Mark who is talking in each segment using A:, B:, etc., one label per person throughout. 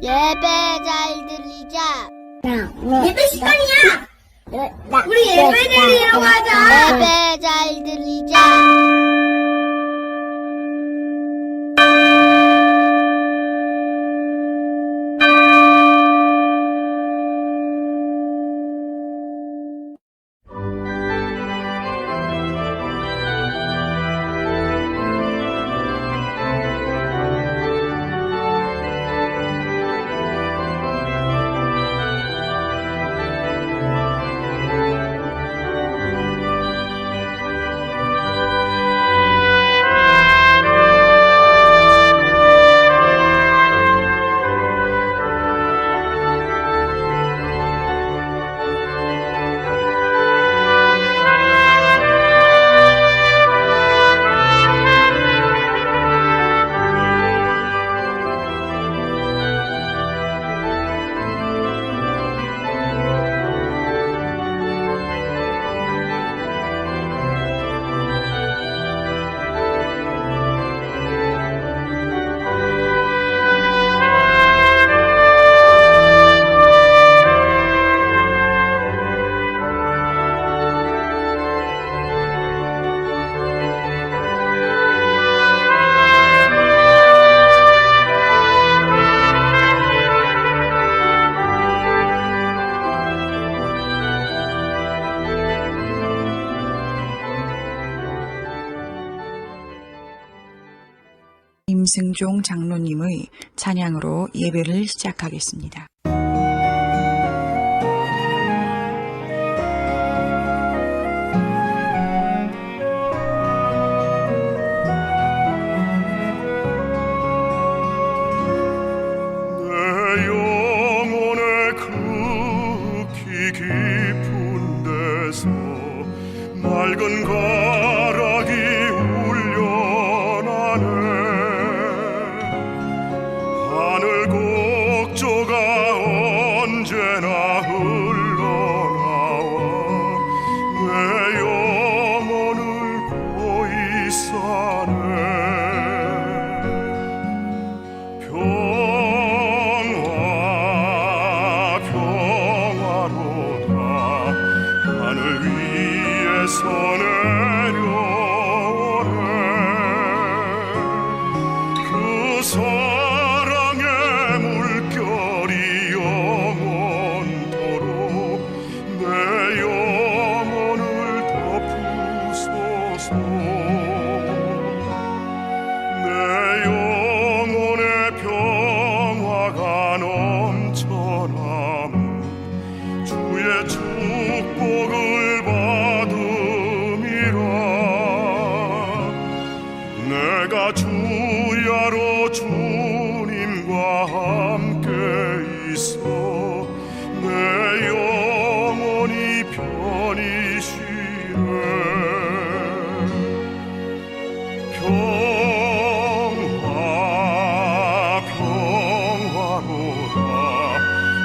A: 예배 잘 들리자.
B: 예배 시간이야. 우리 예배 드리러 가자.
A: 예배 잘 들리자.
C: 임승종 장로님의 찬양으로 예배를 시작하겠습니다.
D: 내 영혼의 극히 깊은 데서 맑은 가락이 울려나네. 하늘 곡조가 언제나 흘러나와 내 영혼을 보이사네. 평화로다 하늘 위에서 내려오네. 그 사랑의 물결이 영원토록 내 영혼을 덮으소서. 내 영혼의 평화가 넘쳐나무 주의 축복을 받음이라. 내가 주야로 주님과 함께 있어 내 영혼이 편히 쉬네. 평화로다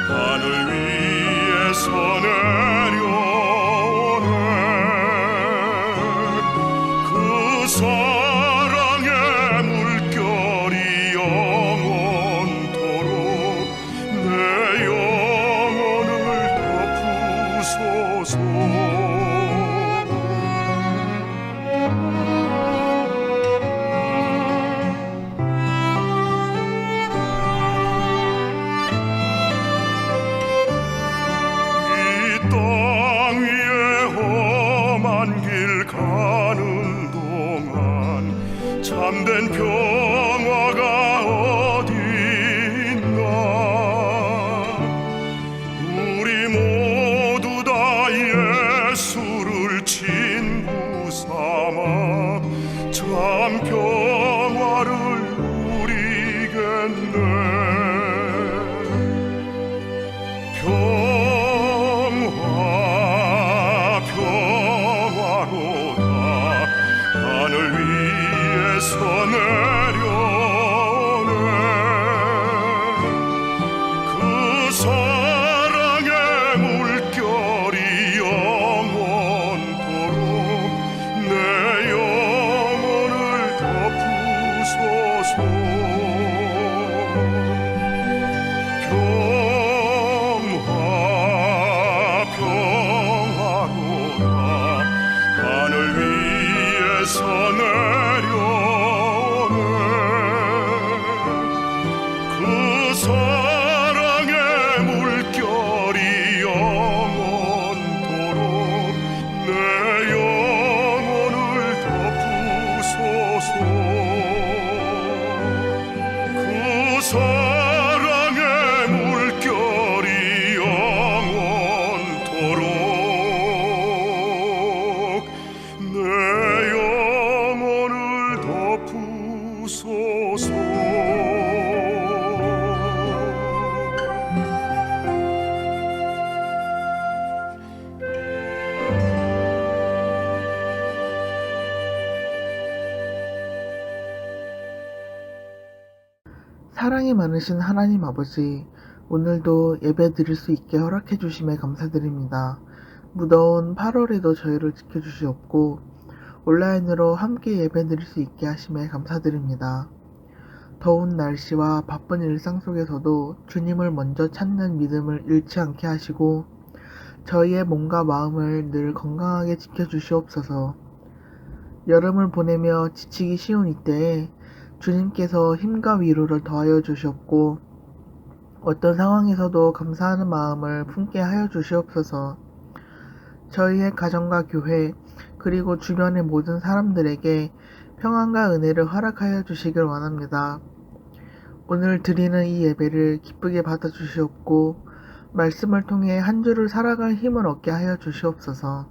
D: 하늘 위에서 내려오네. 그 사랑의 물결이 영원토록 내 영혼을 덮으소서. 땅 위에 험한 길 가는 동안 참된 평화가 어디 있나. 우리 모두 다 예수를 친구 삼아 참 평화를 누리겠네. 평화로다 하늘 위에서 내려오네. 그 사랑의 물결이 영원토록 내 영혼을 덮으소서. 주소서.
E: 사랑이 많으신 하나님 아버지, 오늘도 예배 드릴 수 있게 허락해 주심에 감사드립니다. 무더운 8월에도 저희를 지켜주시옵고 온라인으로 함께 예배 드릴 수 있게 하심에 감사드립니다. 더운 날씨와 바쁜 일상 속에서도 주님을 먼저 찾는 믿음을 잃지 않게 하시고 저희의 몸과 마음을 늘 건강하게 지켜주시옵소서. 여름을 보내며 지치기 쉬운 이때에 주님께서 힘과 위로를 더하여 주시옵고 어떤 상황에서도 감사하는 마음을 품게 하여 주시옵소서. 저희의 가정과 교회 그리고 주변의 모든 사람들에게 평안과 은혜를 허락하여 주시길 원합니다. 오늘 드리는 이 예배를 기쁘게 받아주시옵고 말씀을 통해 한 주를 살아갈 힘을 얻게 하여 주시옵소서.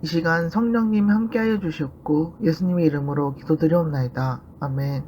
E: 이 시간 성령님 함께 하여 주시옵고 예수님의 이름으로 기도드리옵나이다. 아멘.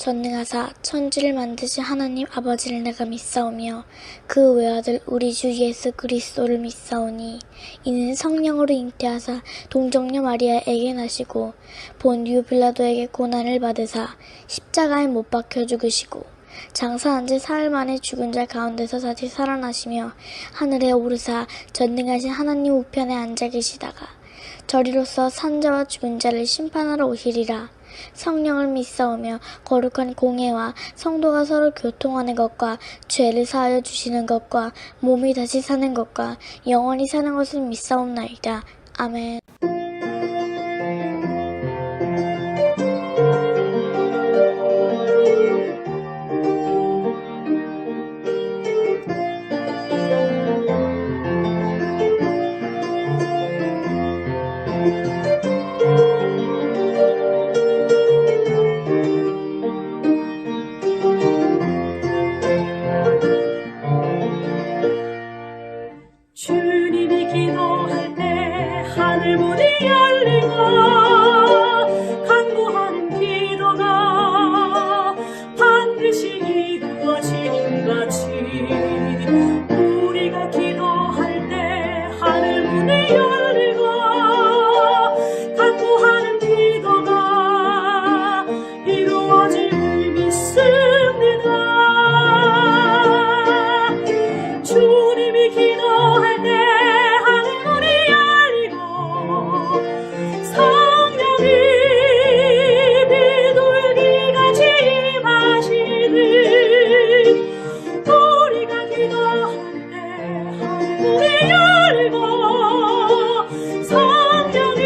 F: 전능하사 천지를 만드신 하나님 아버지를 내가 믿사오며 그 외아들 우리 주 예수 그리스도를 믿사오니 이는 성령으로 잉태하사 동정녀 마리아에게 나시고 본디오 빌라도에게 고난을 받으사 십자가에 못 박혀 죽으시고 장사한 지 사흘 만에 죽은 자 가운데서 다시 살아나시며 하늘에 오르사 전능하신 하나님 우편에 앉아 계시다가 저리로서 산자와 죽은 자를 심판하러 오시리라. 성령을 믿사오며 거룩한 공예와 성도가 서로 교통하는 것과 죄를 사하여 주시는 것과 몸이 다시 사는 것과 영원히 사는 것을 믿사옵나이다. 아멘.
G: 주님이 기도할 때 하늘 문이 열리고 간구하는 기도가 반드시 이루어지는 같이 우리가 기도할 때 하늘 문이 열리고 간구하는 기도가 이루어짐을 믿습니다. 주님이 기도할 때 하늘문이 열리고 성령이 비둘기같이 임하시는 우리가 기도할 때 하늘문이 열리고 성령이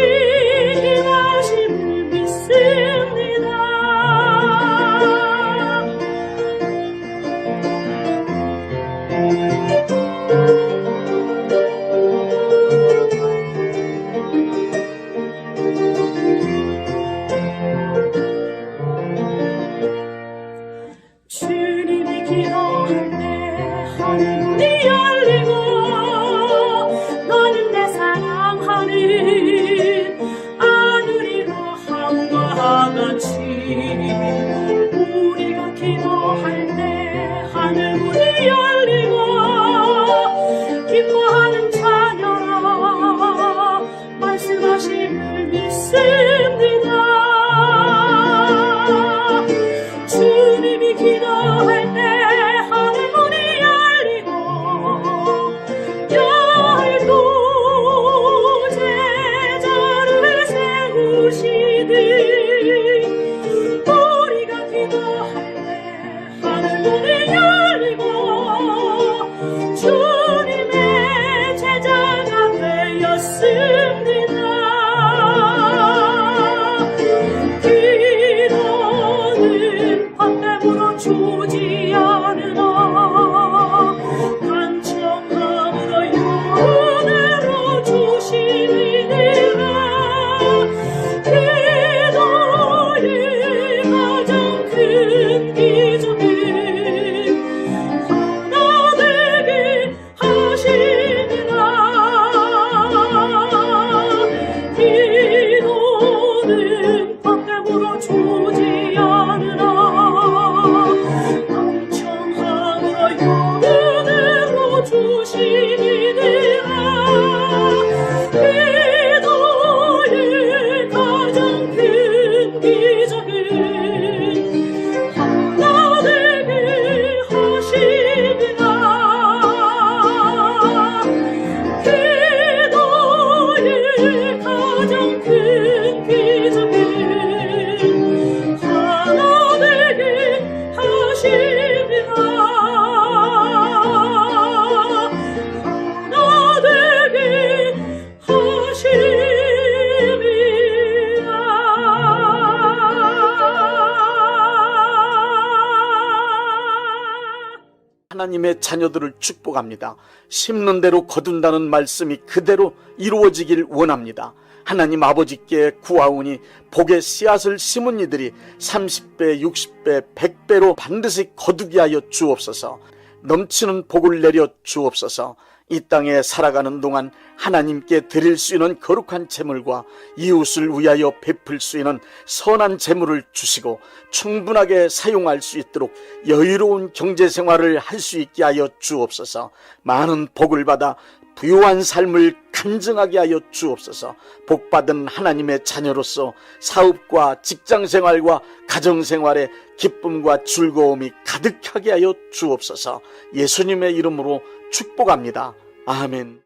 G: 임하심을 믿습니다. 주님이 기도할 때 하늘문이 열리고 너는 내 사랑하는 아들이라 함과 같이 우리가 기도할 때 하늘문이 열리고 기뻐하는 자녀라 말씀하심을 믿습니다. 주님이 기도할 때 하늘문이 열리고 열두 제자를 세우시듯 우리가 기도할 때
H: 하나님의 자녀들을 축복합니다. 심는 대로 거둔다는 말씀이 그대로 이루어지길 원합니다. 하나님 아버지께 구하오니 복의 씨앗을 심은 이들이 30배, 60배, 100배로 반드시 거두게 하여 주옵소서. 넘치는 복을 내려 주옵소서. 이 땅에 살아가는 동안 하나님께 드릴 수 있는 거룩한 재물과 이웃을 위하여 베풀 수 있는 선한 재물을 주시고 충분하게 사용할 수 있도록 여유로운 경제생활을 할 수 있게 하여 주옵소서. 많은 복을 받아 부유한 삶을 간증하게 하여 주옵소서. 복받은 하나님의 자녀로서 사업과 직장생활과 가정생활에 기쁨과 즐거움이 가득하게 하여 주옵소서. 예수님의 이름으로 축복합니다. 아멘.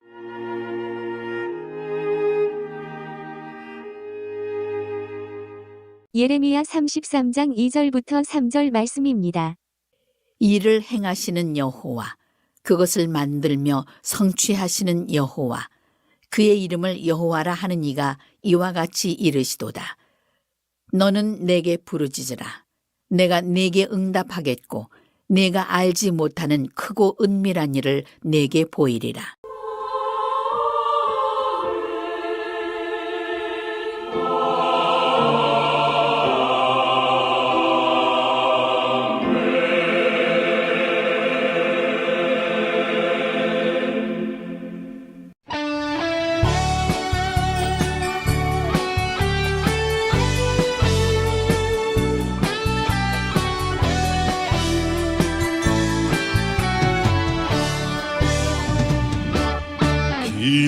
I: 예레미야 33장 2절부터 3절 말씀입니다.
J: 일을 행하시는 여호와, 그것을 만들며 성취하시는 여호와, 그의 이름을 여호와라 하는 이가 이와 같이 이르시도다. 너는 내게 부르짖으라. 내가 네게 응답하겠고 내가 알지 못하는 크고 은밀한 일을 네게 보이리라.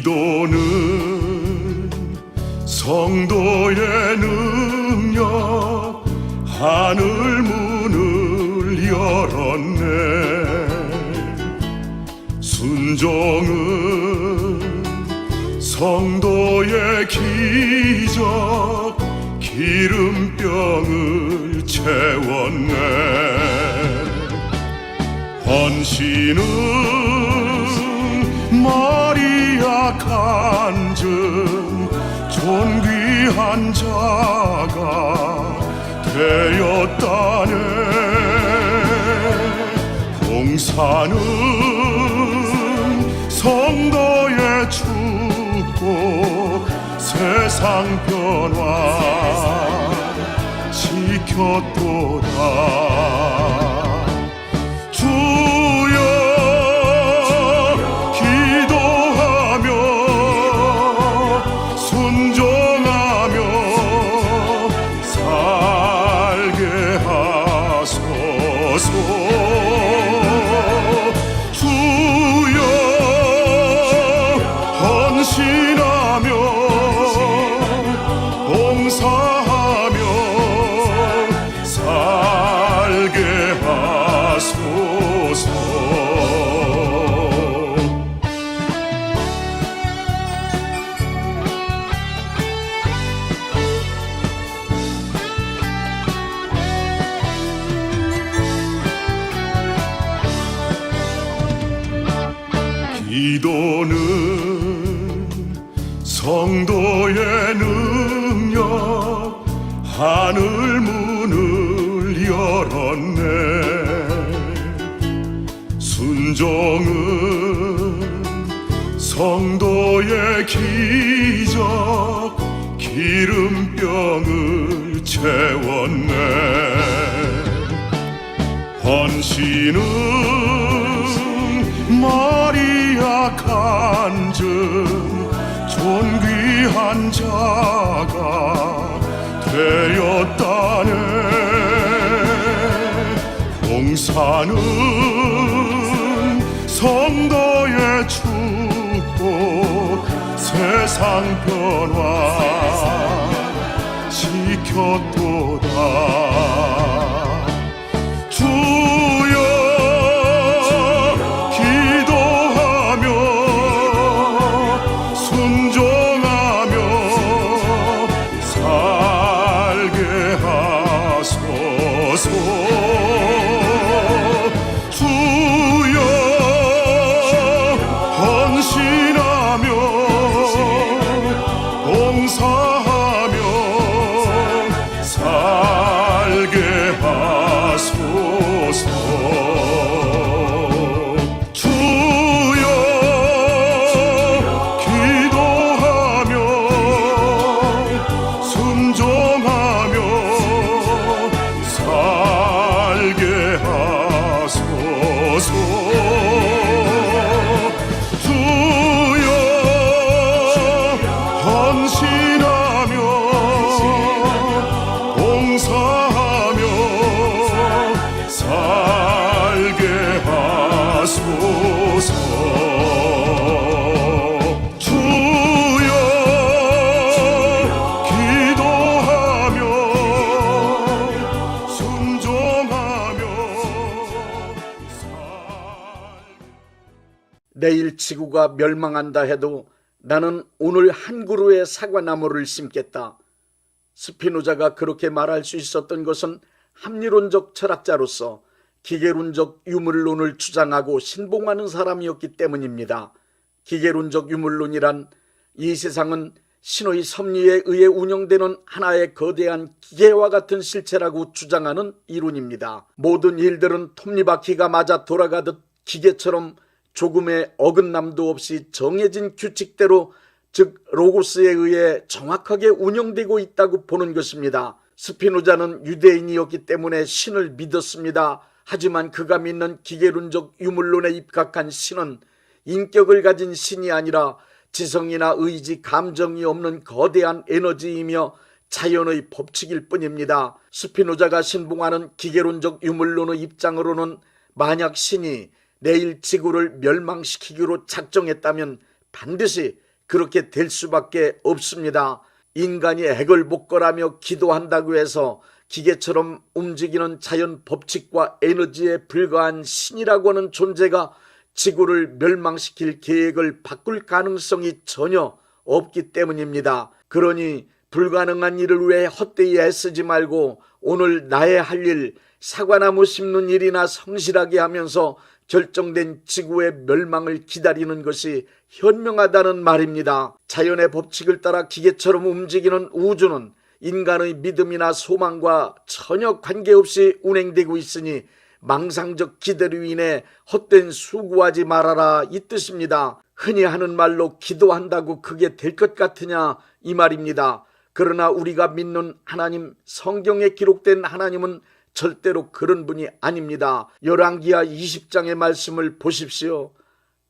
D: 기도는 성도의 능력, 하늘 문을 열었네. 순종은 성도의 기적, 기름병을 채웠네. 헌신은 마리아 간증, 존귀한 자가 되었다네. 봉사는 성도의 축복, 세상 변화 지켰도다. 기도는 성도의 능력, 하늘 문을 열었네. 순종은 성도의 기적, 기름병을 채웠네. 헌신은 마리아 간증, 존귀한 자가 되었다네. 봉사는 성도의 축복, 세상 변화 지켰도다. 봉사하며 살게 하소서.
H: 내일 지구가 멸망한다 해도 나는 오늘 한 그루의 사과나무를 심겠다. 스피노자가 그렇게 말할 수 있었던 것은 합리론적 철학자로서 기계론적 유물론을 주장하고 신봉하는 사람이었기 때문입니다. 기계론적 유물론이란 이 세상은 신의 섭리에 의해 운영되는 하나의 거대한 기계와 같은 실체라고 주장하는 이론입니다. 모든 일들은 톱니바퀴가 맞아 돌아가듯 기계처럼 조금의 어긋남도 없이 정해진 규칙대로, 즉 로고스에 의해 정확하게 운영되고 있다고 보는 것입니다. 스피노자는 유대인이었기 때문에 신을 믿었습니다. 하지만 그가 믿는 기계론적 유물론에 입각한 신은 인격을 가진 신이 아니라 지성이나 의지, 감정이 없는 거대한 에너지이며 자연의 법칙일 뿐입니다. 스피노자가 신봉하는 기계론적 유물론의 입장으로는 만약 신이 내일 지구를 멸망시키기로 작정했다면 반드시 그렇게 될 수밖에 없습니다. 인간이 애걸복걸하며 기도한다고 해서 기계처럼 움직이는 자연 법칙과 에너지에 불과한 신이라고 하는 존재가 지구를 멸망시킬 계획을 바꿀 가능성이 전혀 없기 때문입니다. 그러니 불가능한 일을 위해 헛되이 애쓰지 말고 오늘 나의 할 일, 사과나무 심는 일이나 성실하게 하면서 결정된 지구의 멸망을 기다리는 것이 현명하다는 말입니다. 자연의 법칙을 따라 기계처럼 움직이는 우주는 인간의 믿음이나 소망과 전혀 관계없이 운행되고 있으니 망상적 기대로 인해 헛된 수고하지 말아라, 이 뜻입니다. 흔히 하는 말로 기도한다고 그게 될 것 같으냐, 이 말입니다. 그러나 우리가 믿는 하나님, 성경에 기록된 하나님은 절대로 그런 분이 아닙니다. 열왕기하 20장의 말씀을 보십시오.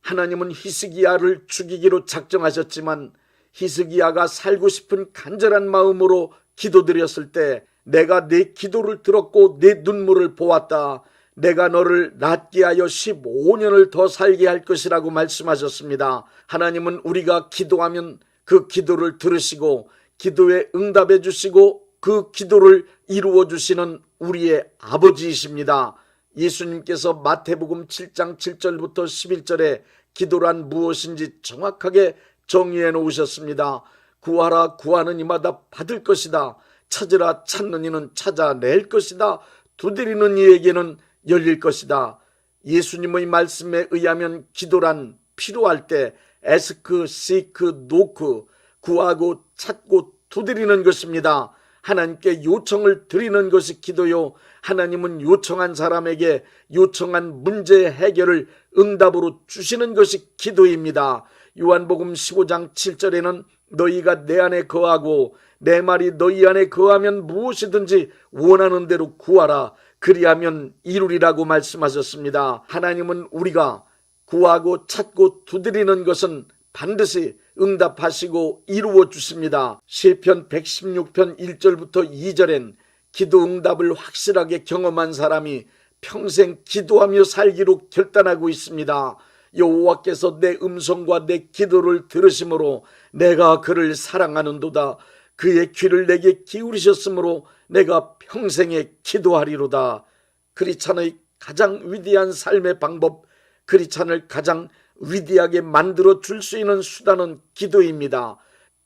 H: 하나님은 히스기야를 죽이기로 작정하셨지만 히스기야가 살고 싶은 간절한 마음으로 기도드렸을 때 내가 네 기도를 들었고 네 눈물을 보았다. 내가 너를 낫게 하여 15년을 더 살게 할 것이라고 말씀하셨습니다. 하나님은 우리가 기도하면 그 기도를 들으시고 기도에 응답해 주시고 그 기도를 이루어 주시는 우리의 아버지이십니다. 예수님께서 마태복음 7장 7절부터 11절에 기도란 무엇인지 정확하게 정의해 놓으셨습니다. 구하라 구하는 이마다 받을 것이다. 찾으라 찾는 이는 찾아낼 것이다. 두드리는 이에게는 열릴 것이다. 예수님의 말씀에 의하면 기도란 필요할 때 에스크, 시크, 노크, 구하고 찾고 두드리는 것입니다. 하나님께 요청을 드리는 것이 기도요, 하나님은 요청한 사람에게 요청한 문제 해결을 응답으로 주시는 것이 기도입니다. 요한복음 15장 7절에는 너희가 내 안에 거하고 내 말이 너희 안에 거하면 무엇이든지 원하는 대로 구하라, 그리하면 이루리라고 말씀하셨습니다. 하나님은 우리가 구하고 찾고 두드리는 것은 반드시 응답하시고 이루어 주십니다. 시편 116편 1절부터 2절엔 기도 응답을 확실하게 경험한 사람이 평생 기도하며 살기로 결단하고 있습니다. 여호와께서 내 음성과 내 기도를 들으심으로 내가 그를 사랑하는도다. 그의 귀를 내게 기울이셨으므로 내가 평생에 기도하리로다. 크리스찬의 가장 위대한 삶의 방법, 크리스찬을 가장 위대하게 만들어 줄 수 있는 수단은 기도입니다.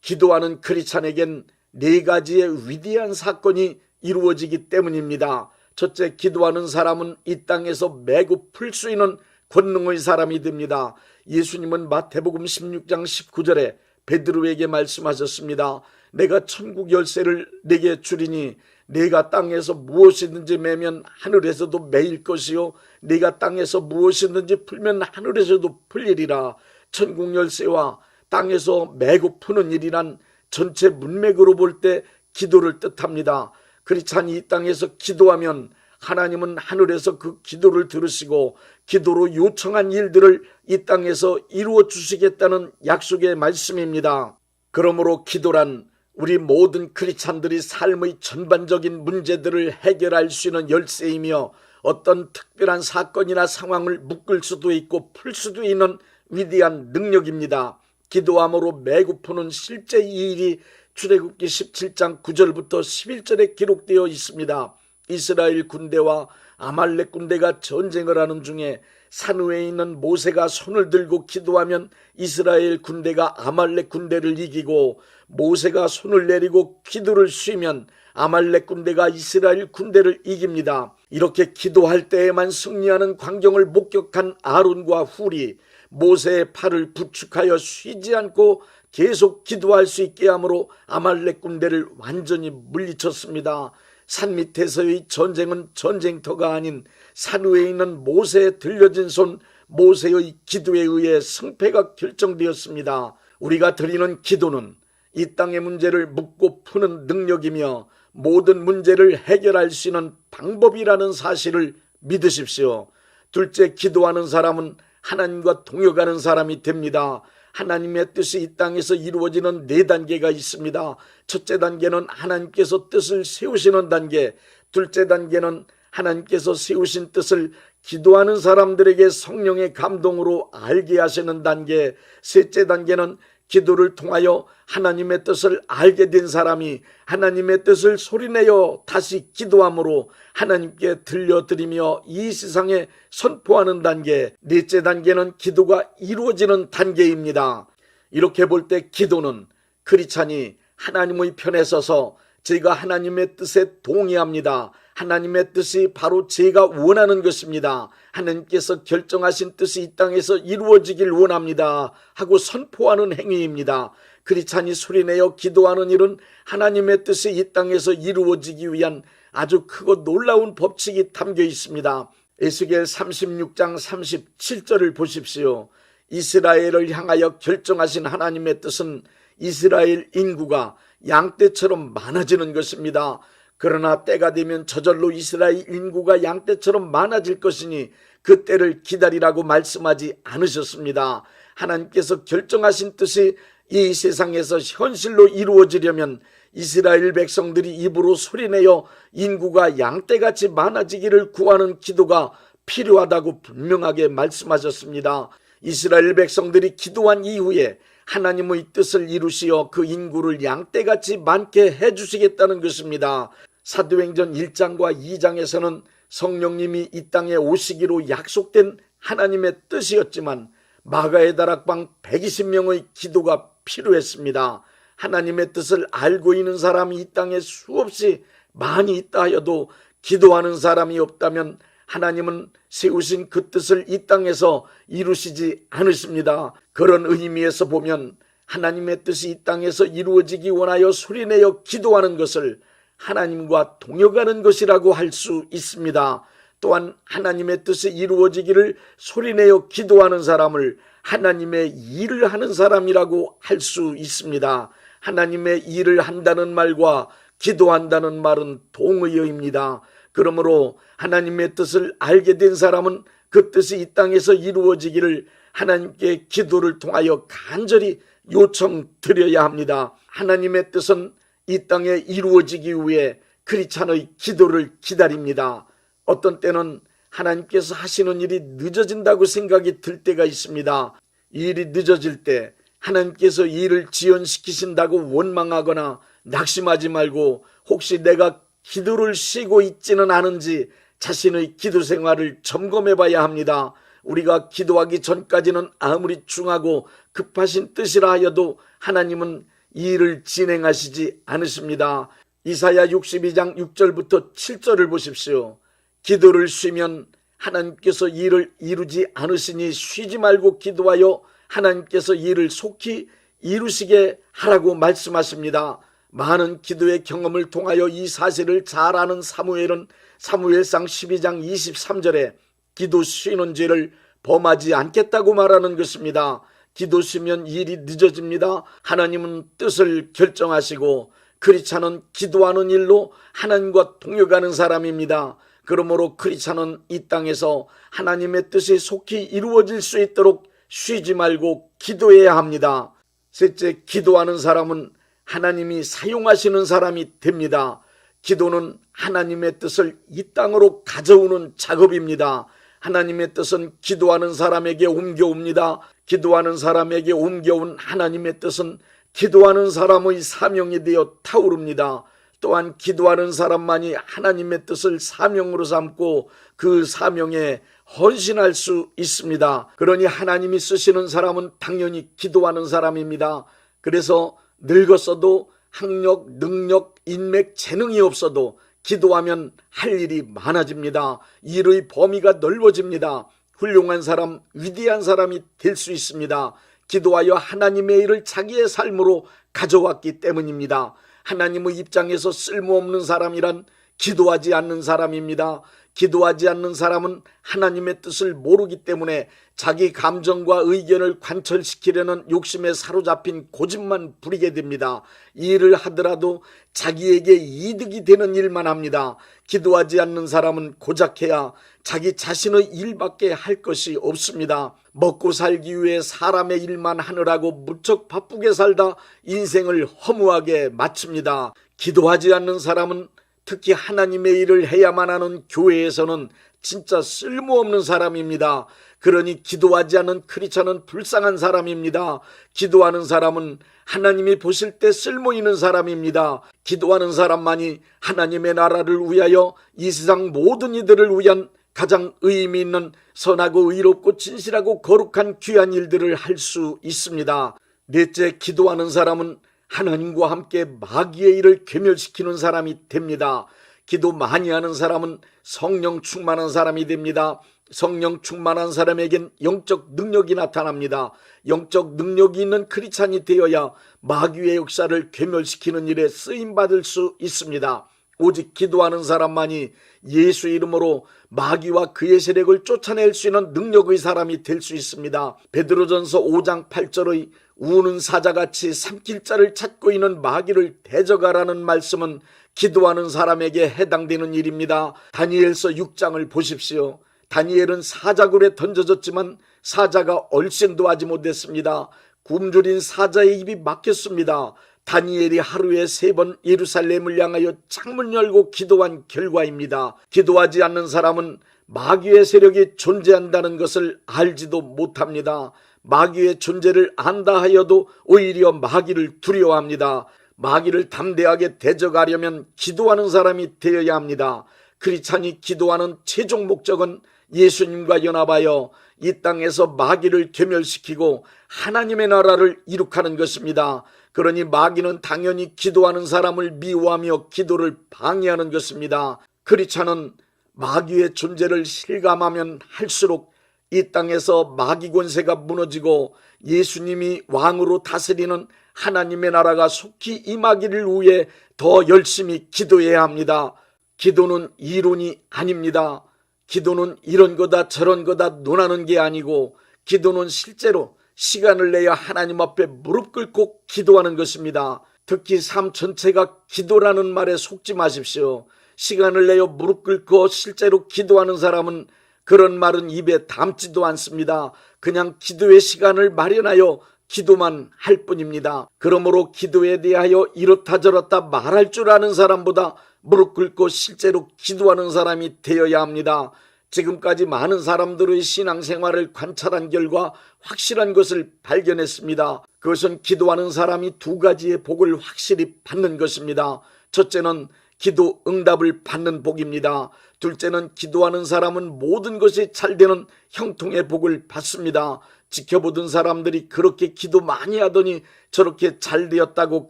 H: 기도하는 크리스찬에겐 네 가지의 위대한 사건이 이루어지기 때문입니다. 첫째, 기도하는 사람은 이 땅에서 매고 풀 수 있는 권능의 사람이 됩니다. 예수님은 마태복음 16장 19절에 베드로에게 말씀하셨습니다. 내가 천국 열쇠를 네게 주리니 네가 땅에서 무엇이든지 매면 하늘에서도 매일 것이요 네가 땅에서 무엇이든지 풀면 하늘에서도 풀리리라. 천국 열쇠와 땅에서 매고 푸는 일이란 전체 문맥으로 볼 때 기도를 뜻합니다. 크리스찬이 이 땅에서 기도하면 하나님은 하늘에서 그 기도를 들으시고 기도로 요청한 일들을 이 땅에서 이루어 주시겠다는 약속의 말씀입니다. 그러므로 기도란 우리 모든 크리스찬들이 삶의 전반적인 문제들을 해결할 수 있는 열쇠이며 어떤 특별한 사건이나 상황을 묶을 수도 있고 풀 수도 있는 위대한 능력입니다. 기도함으로 매고 푸는 실제 이 일이 출애굽기 17장 9절부터 11절에 기록되어 있습니다. 이스라엘 군대와 아말렉 군대가 전쟁을 하는 중에 산 위에 있는 모세가 손을 들고 기도하면 이스라엘 군대가 아말렉 군대를 이기고, 모세가 손을 내리고 기도를 쉬면 아말렉 군대가 이스라엘 군대를 이깁니다. 이렇게 기도할 때에만 승리하는 광경을 목격한 아론과 훌이 모세의 팔을 부축하여 쉬지 않고 계속 기도할 수 있게 함으로 아말렉 군대를 완전히 물리쳤습니다. 산 밑에서의 전쟁은 전쟁터가 아닌 산 위에 있는 모세의 들려진 손, 모세의 기도에 의해 승패가 결정되었습니다. 우리가 드리는 기도는 이 땅의 문제를 묻고 푸는 능력이며 모든 문제를 해결할 수 있는 방법이라는 사실을 믿으십시오. 둘째, 기도하는 사람은 하나님과 동역하는 사람이 됩니다. 하나님의 뜻이 이 땅에서 이루어지는 4단계가 있습니다. 첫째 단계는 하나님께서 뜻을 세우시는 단계, 둘째 단계는 하나님께서 세우신 뜻을 기도하는 사람들에게 성령의 감동으로 알게 하시는 단계, 셋째 단계는 기도를 통하여 하나님의 뜻을 알게 된 사람이 하나님의 뜻을 소리내어 다시 기도함으로 하나님께 들려드리며 이 세상에 선포하는 단계, 넷째 단계는 기도가 이루어지는 단계입니다. 이렇게 볼 때 기도는 크리스찬이 하나님의 편에 서서 제가 하나님의 뜻에 동의합니다. 하나님의 뜻이 바로 제가 원하는 것입니다. 하나님께서 결정하신 뜻이 이 땅에서 이루어지길 원합니다 하고 선포하는 행위입니다. 크리스찬이 소리내어 기도하는 일은 하나님의 뜻이 이 땅에서 이루어지기 위한 아주 크고 놀라운 법칙이 담겨 있습니다. 에스겔 36장 37절을 보십시오. 이스라엘을 향하여 결정하신 하나님의 뜻은 이스라엘 인구가 양떼처럼 많아지는 것입니다. 그러나 때가 되면 저절로 이스라엘 인구가 양떼처럼 많아질 것이니 그 때를 기다리라고 말씀하지 않으셨습니다. 하나님께서 결정하신 뜻이 이 세상에서 현실로 이루어지려면 이스라엘 백성들이 입으로 소리내어 인구가 양떼같이 많아지기를 구하는 기도가 필요하다고 분명하게 말씀하셨습니다. 이스라엘 백성들이 기도한 이후에 하나님의 뜻을 이루시어 그 인구를 양떼같이 많게 해주시겠다는 것입니다. 사도행전 1장과 2장에서는 성령님이 이 땅에 오시기로 약속된 하나님의 뜻이었지만 마가의 다락방 120명의 기도가 필요했습니다. 하나님의 뜻을 알고 있는 사람이 이 땅에 수없이 많이 있다 하여도 기도하는 사람이 없다면 하나님은 세우신 그 뜻을 이 땅에서 이루시지 않으십니다. 그런 의미에서 보면 하나님의 뜻이 이 땅에서 이루어지기 원하여 소리내어 기도하는 것을 하나님과 동역하는 것이라고 할 수 있습니다. 또한 하나님의 뜻이 이루어지기를 소리내어 기도하는 사람을 하나님의 일을 하는 사람이라고 할 수 있습니다. 하나님의 일을 한다는 말과 기도한다는 말은 동의어입니다. 그러므로 하나님의 뜻을 알게 된 사람은 그 뜻이 이 땅에서 이루어지기를 하나님께 기도를 통하여 간절히 요청드려야 합니다. 하나님의 뜻은 이 땅에 이루어지기 위해 크리스찬의 기도를 기다립니다. 어떤 때는 하나님께서 하시는 일이 늦어진다고 생각이 들 때가 있습니다. 이 일이 늦어질 때 하나님께서 이 일을 지연시키신다고 원망하거나 낙심하지 말고 혹시 내가 기도를 쉬고 있지는 않은지 자신의 기도 생활을 점검해 봐야 합니다. 우리가 기도하기 전까지는 아무리 중하고 급하신 뜻이라 하여도 하나님은 이 일을 진행하시지 않으십니다. 이사야 62장 6절부터 7절을 보십시오. 기도를 쉬면 하나님께서 일을 이루지 않으시니 쉬지 말고 기도하여 하나님께서 일을 속히 이루시게 하라고 말씀하십니다. 많은 기도의 경험을 통하여 이 사실을 잘 아는 사무엘은 사무엘상 12장 23절에 기도 쉬는 죄를 범하지 않겠다고 말하는 것입니다. 기도 쉬면 일이 늦어집니다. 하나님은 뜻을 결정하시고 크리스찬은 기도하는 일로 하나님과 동역하는 사람입니다. 그러므로 크리스찬은 이 땅에서 하나님의 뜻이 속히 이루어질 수 있도록 쉬지 말고 기도해야 합니다. 셋째, 기도하는 사람은 하나님이 사용하시는 사람이 됩니다. 기도는 하나님의 뜻을 이 땅으로 가져오는 작업입니다. 하나님의 뜻은 기도하는 사람에게 옮겨옵니다. 기도하는 사람에게 옮겨온 하나님의 뜻은 기도하는 사람의 사명이 되어 타오릅니다. 또한 기도하는 사람만이 하나님의 뜻을 사명으로 삼고 그 사명에 헌신할 수 있습니다. 그러니 하나님이 쓰시는 사람은 당연히 기도하는 사람입니다. 그래서 늙었어도 학력, 능력, 인맥, 재능이 없어도 기도하면 할 일이 많아집니다. 일의 범위가 넓어집니다. 훌륭한 사람, 위대한 사람이 될 수 있습니다. 기도하여 하나님의 일을 자기의 삶으로 가져왔기 때문입니다. 하나님의 입장에서 쓸모없는 사람이란 기도하지 않는 사람입니다. 기도하지 않는 사람은 하나님의 뜻을 모르기 때문에 자기 감정과 의견을 관철시키려는 욕심에 사로잡힌 고집만 부리게 됩니다. 이 일을 하더라도 자기에게 이득이 되는 일만 합니다. 기도하지 않는 사람은 고작해야 자기 자신의 일밖에 할 것이 없습니다. 먹고 살기 위해 사람의 일만 하느라고 무척 바쁘게 살다 인생을 허무하게 마칩니다. 기도하지 않는 사람은 특히 하나님의 일을 해야만 하는 교회에서는 진짜 쓸모없는 사람입니다. 그러니 기도하지 않는 크리스찬은 불쌍한 사람입니다. 기도하는 사람은 하나님이 보실 때 쓸모있는 사람입니다. 기도하는 사람만이 하나님의 나라를 위하여 이 세상 모든 이들을 위한 가장 의미 있는 선하고 의롭고 진실하고 거룩한 귀한 일들을 할 수 있습니다. 넷째, 기도하는 사람은 하나님과 함께 마귀의 일을 괴멸시키는 사람이 됩니다. 기도 많이 하는 사람은 성령 충만한 사람이 됩니다. 성령 충만한 사람에겐 영적 능력이 나타납니다. 영적 능력이 있는 크리스찬이 되어야 마귀의 역사를 괴멸시키는 일에 쓰임받을 수 있습니다. 오직 기도하는 사람만이 예수 이름으로 마귀와 그의 세력을 쫓아낼 수 있는 능력의 사람이 될 수 있습니다. 베드로전서 5장 8절의 우는 사자같이 삼킬 자를 찾고 있는 마귀를 대적하라는 말씀은 기도하는 사람에게 해당되는 일입니다. 다니엘서 6장을 보십시오. 다니엘은 사자굴에 던져졌지만 사자가 얼씬도 하지 못했습니다. 굶주린 사자의 입이 막혔습니다. 다니엘이 하루에 3번 예루살렘을 향하여 창문 열고 기도한 결과입니다. 기도하지 않는 사람은 마귀의 세력이 존재한다는 것을 알지도 못합니다. 마귀의 존재를 안다 하여도 오히려 마귀를 두려워합니다. 마귀를 담대하게 대적하려면 기도하는 사람이 되어야 합니다. 크리스찬이 기도하는 최종 목적은 예수님과 연합하여 이 땅에서 마귀를 괴멸시키고 하나님의 나라를 이룩하는 것입니다. 그러니 마귀는 당연히 기도하는 사람을 미워하며 기도를 방해하는 것입니다. 크리스찬은 마귀의 존재를 실감하면 할수록 이 땅에서 마귀 권세가 무너지고 예수님이 왕으로 다스리는 하나님의 나라가 속히 임하기를 위해 더 열심히 기도해야 합니다. 기도는 이론이 아닙니다. 기도는 이런 거다 저런 거다 논하는 게 아니고 기도는 실제로 시간을 내야 하나님 앞에 무릎 꿇고 기도하는 것입니다. 특히 삶 전체가 기도라는 말에 속지 마십시오. 시간을 내어 무릎 꿇고 실제로 기도하는 사람은 그런 말은 입에 담지도 않습니다. 그냥 기도의 시간을 마련하여 기도만 할 뿐입니다. 그러므로 기도에 대하여 이렇다 저렇다 말할 줄 아는 사람보다 무릎 꿇고 실제로 기도하는 사람이 되어야 합니다. 지금까지 많은 사람들의 신앙생활을 관찰한 결과 확실한 것을 발견했습니다. 그것은 기도하는 사람이 2가지의 복을 확실히 받는 것입니다. 첫째는 기도 응답을 받는 복입니다. 둘째는 기도하는 사람은 모든 것이 잘 되는 형통의 복을 받습니다. 지켜보던 사람들이 그렇게 기도 많이 하더니 저렇게 잘 되었다고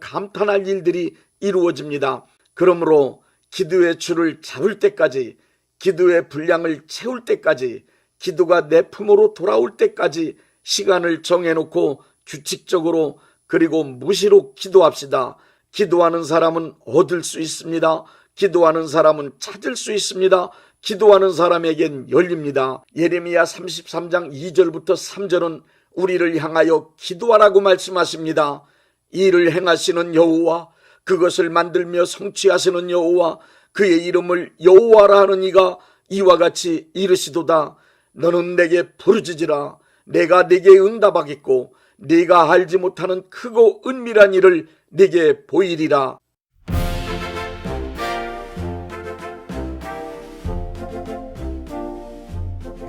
H: 감탄할 일들이 이루어집니다. 그러므로 기도의 줄을 잡을 때까지, 기도의 분량을 채울 때까지, 기도가 내 품으로 돌아올 때까지 시간을 정해놓고 규칙적으로 그리고 무시로 기도합시다. 기도하는 사람은 얻을 수 있습니다. 기도하는 사람은 찾을 수 있습니다. 기도하는 사람에겐 열립니다. 예레미야 33장 2절부터 3절은 우리를 향하여 기도하라고 말씀하십니다. 이를 행하시는 여호와, 그것을 만들며 성취하시는 여호와, 그의 이름을 여호와라 하는 이가 이와 같이 이르시도다. 너는 내게 부르짖으라. 내가 네게 응답하겠고 네가 알지 못하는 크고 은밀한 일을 네게 보이리라.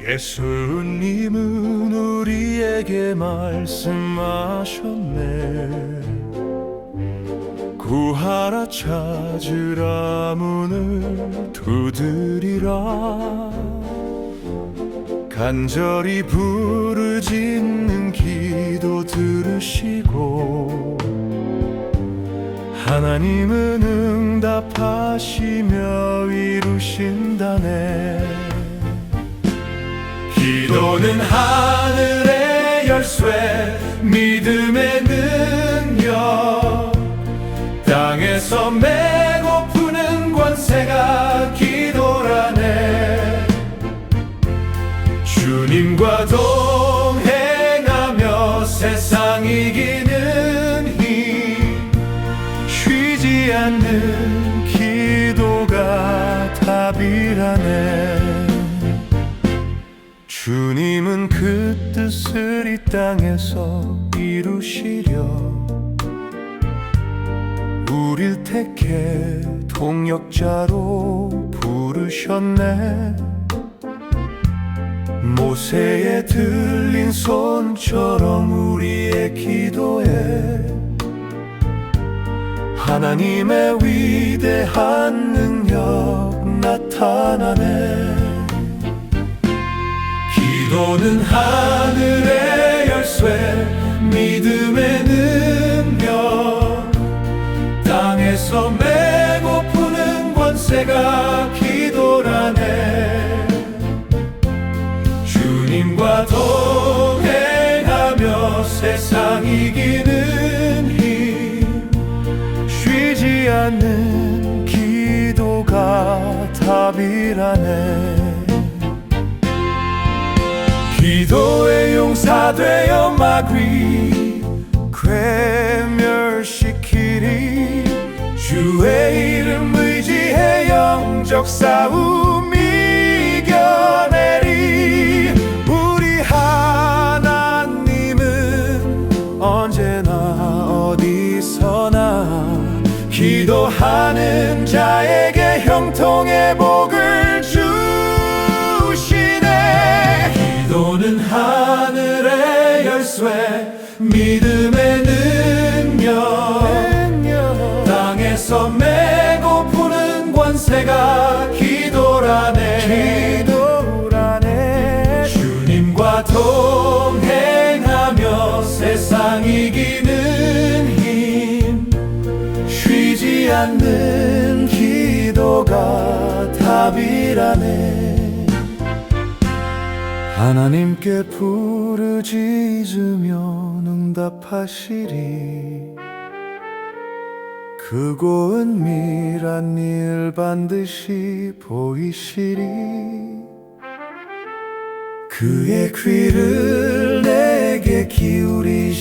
D: 예수님은 우리에게 말씀하셨네. 구하라 찾으라 문을 두드리라 간절히 부르짖는 기도 들으시고 하나님은 응답하시며 이루신다네 기도는 하늘의 열쇠 믿음의 능력 땅에서 메고 푸는 권세가 기도라네 주님과 동행하며 세상 이기는 힘 쉬지 않는 기도가 답이라네 주님은 그 뜻을 이 땅에서 이루시려 우릴 택해 동역자로 부르셨네 모세의 들린 손처럼 우리의 기도에 하나님의 위대한 능력 나타나네 기도는 하늘의 열쇠 믿음의 능력 땅에서 메고 푸는 권세가 기도라네 주님과 동행하며 세상 이기는 힘 쉬지 않는 기도가 답이라네 기도의 용사되어 마귀 괴멸시키리 주의 이름 의지해 영적 싸움 이겨내리 우리 하나님은 언제나 어디서나 기도하는 자에게 형통의 복을 주시네 기도는 하늘의 열쇠 믿음의 능력 땅에서 메고 푸는 권세가 기도라네 주님과 동행하며 세상 이기는 힘 쉬지 않는 기도가 답이라네 하나님께 부르짖으며 응답하시리 크고은 미란 일 반드시 보이시리 그의 귀를 내게 기울이셨으니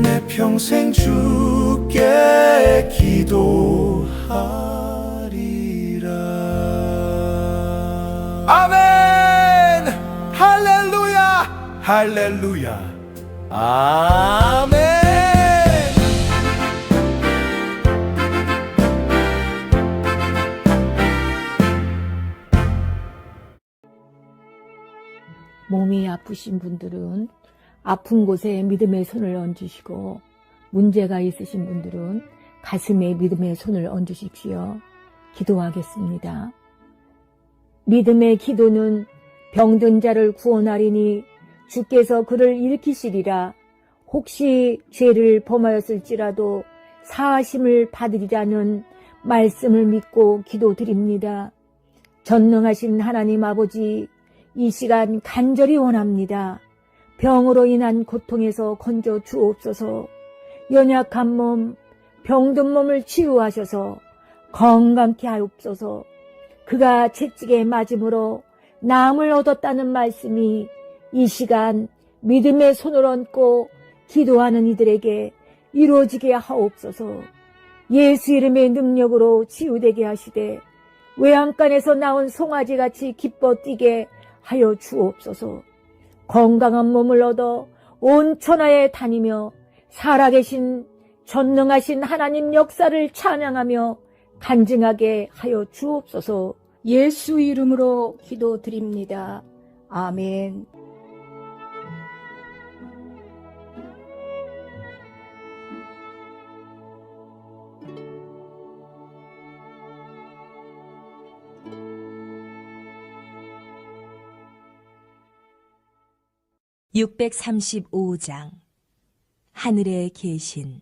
D: 내 평생 주께 기도하리라 아멘 할렐루야 할렐루야 아멘
K: 몸이 아프신 분들은 아픈 곳에 믿음의 손을 얹으시고 문제가 있으신 분들은 가슴에 믿음의 손을 얹으십시오. 기도하겠습니다. 믿음의 기도는 병든 자를 구원하리니 주께서 그를 일으키시리라. 혹시 죄를 범하였을지라도 사하심을 받으리라는 말씀을 믿고 기도드립니다. 전능하신 하나님 아버지, 이 시간 간절히 원합니다. 병으로 인한 고통에서 건져 주옵소서. 연약한 몸, 병든 몸을 치유하셔서 건강케 하옵소서. 그가 채찍에 맞음으로 나음을 얻었다는 말씀이 이 시간 믿음의 손을 얹고 기도하는 이들에게 이루어지게 하옵소서. 예수 이름의 능력으로 치유되게 하시되 외양간에서 나온 송아지같이 기뻐 뛰게 하여 주옵소서. 건강한 몸을 얻어 온 천하에 다니며 살아계신 전능하신 하나님 역사를 찬양하며 간증하게 하여 주옵소서. 예수 이름으로 기도드립니다. 아멘.
G: 635장 하늘에 계신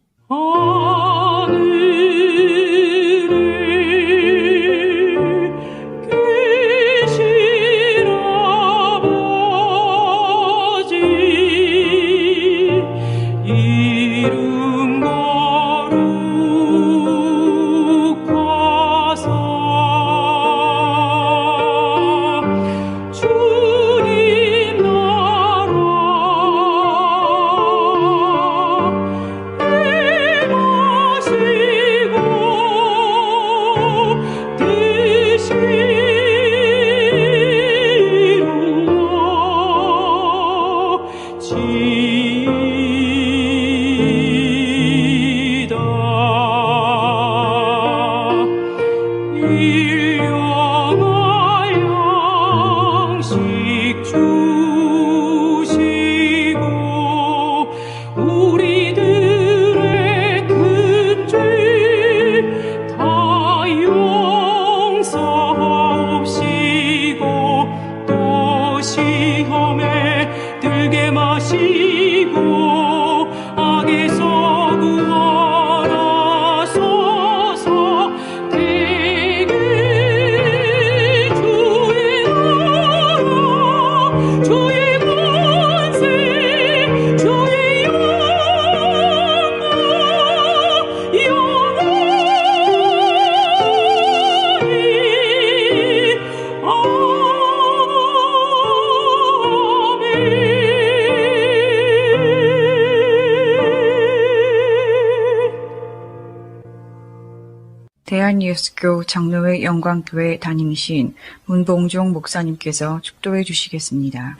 C: 대한예수교 장로회 영광교회 담임이신 문봉종 목사님께서 축도해 주시겠습니다.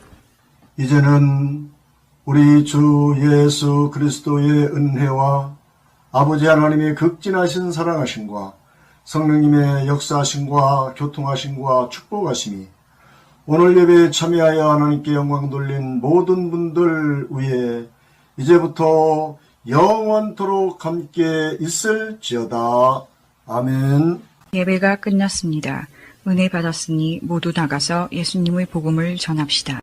L: 이제는 우리 주 예수 그리스도의 은혜와 아버지 하나님의 극진하신 사랑하심과 성령님의 역사하심과 교통하심과 축복하심이 오늘 예배에 참여하여 하나님께 영광 돌린 모든 분들 위에 이제부터 영원토록 함께 있을지어다. 아멘.
C: 예배가 끝났습니다. 은혜 받았으니 모두 나가서 예수님의 복음을 전합시다.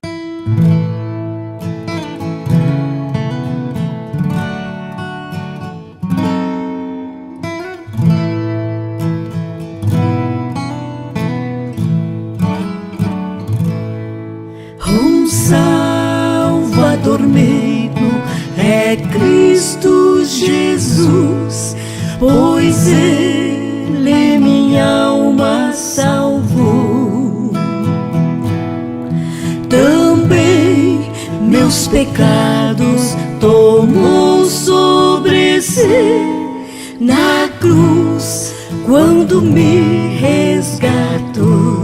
G: Salvador meu é Cristo Jesus, pois Ele minha alma salvou. Também meus pecados tomou sobre si na cruz quando me resgatou.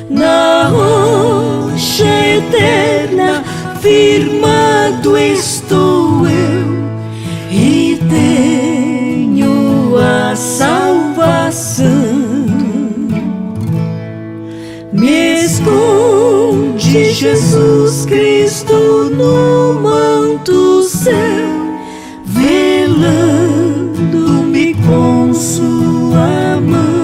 G: Na rocha eterna firmado estou eu e tenho a salvação. Me esconde Jesus Cristo no manto céu, velando-me com sua mão.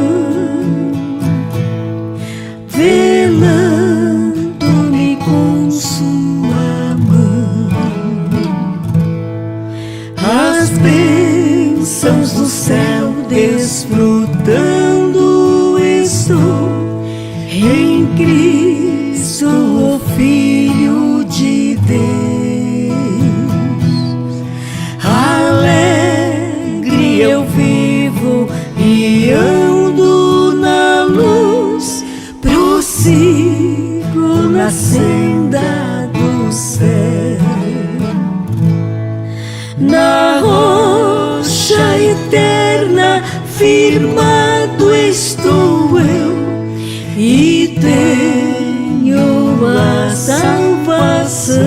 G: Velando-me com sua mão. As bênçãos do céu desfrutando estou em Cristo, o Filho de Deus. Alegre eu vivo e ando na luz, prossigo na senda do céu. Na rocha eterna firmado estou eu e tenho a salvação.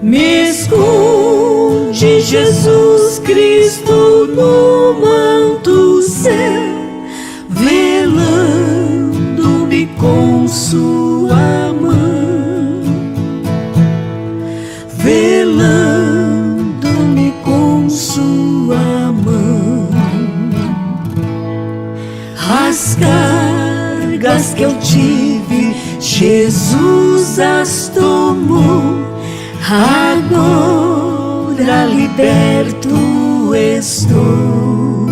G: Me esconde Jesus Cristo no manto céu, velando-me com sua mão, velando-me com sua mão. As cargas que eu tive Jesus as tomou, agora liberto estou.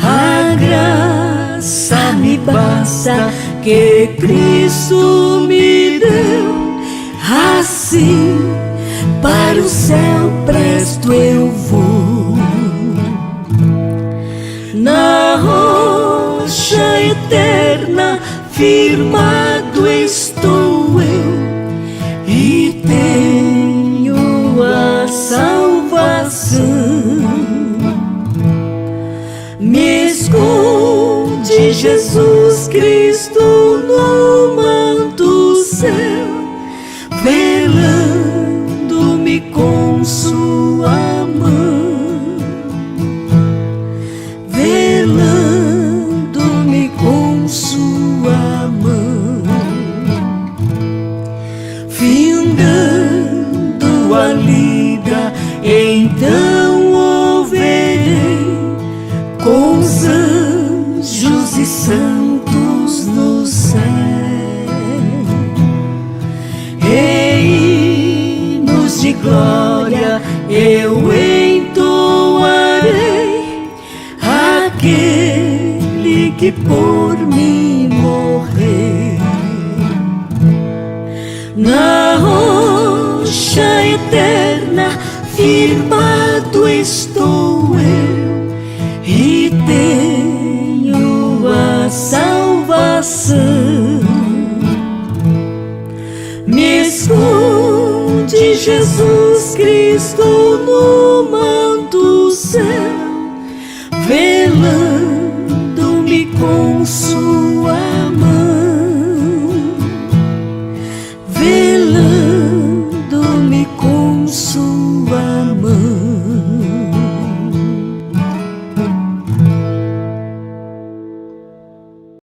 G: A graça me basta que Cristo me deu, assim para o céu presto eu vou. Na rocha eterna firmado estou eu e tenho a salvação. Me esconde Jesus Cristo no manto céu, velando-me com sua mão, velando-me com sua mão, findando a lida, então ouvirei com os anjos e santos no céu, e hinos de glória eu entoarei, aquele que por mim morreu. Na rocha eterna firmado estou eu e tenho a salvação. Me esconde Jesus Cristo no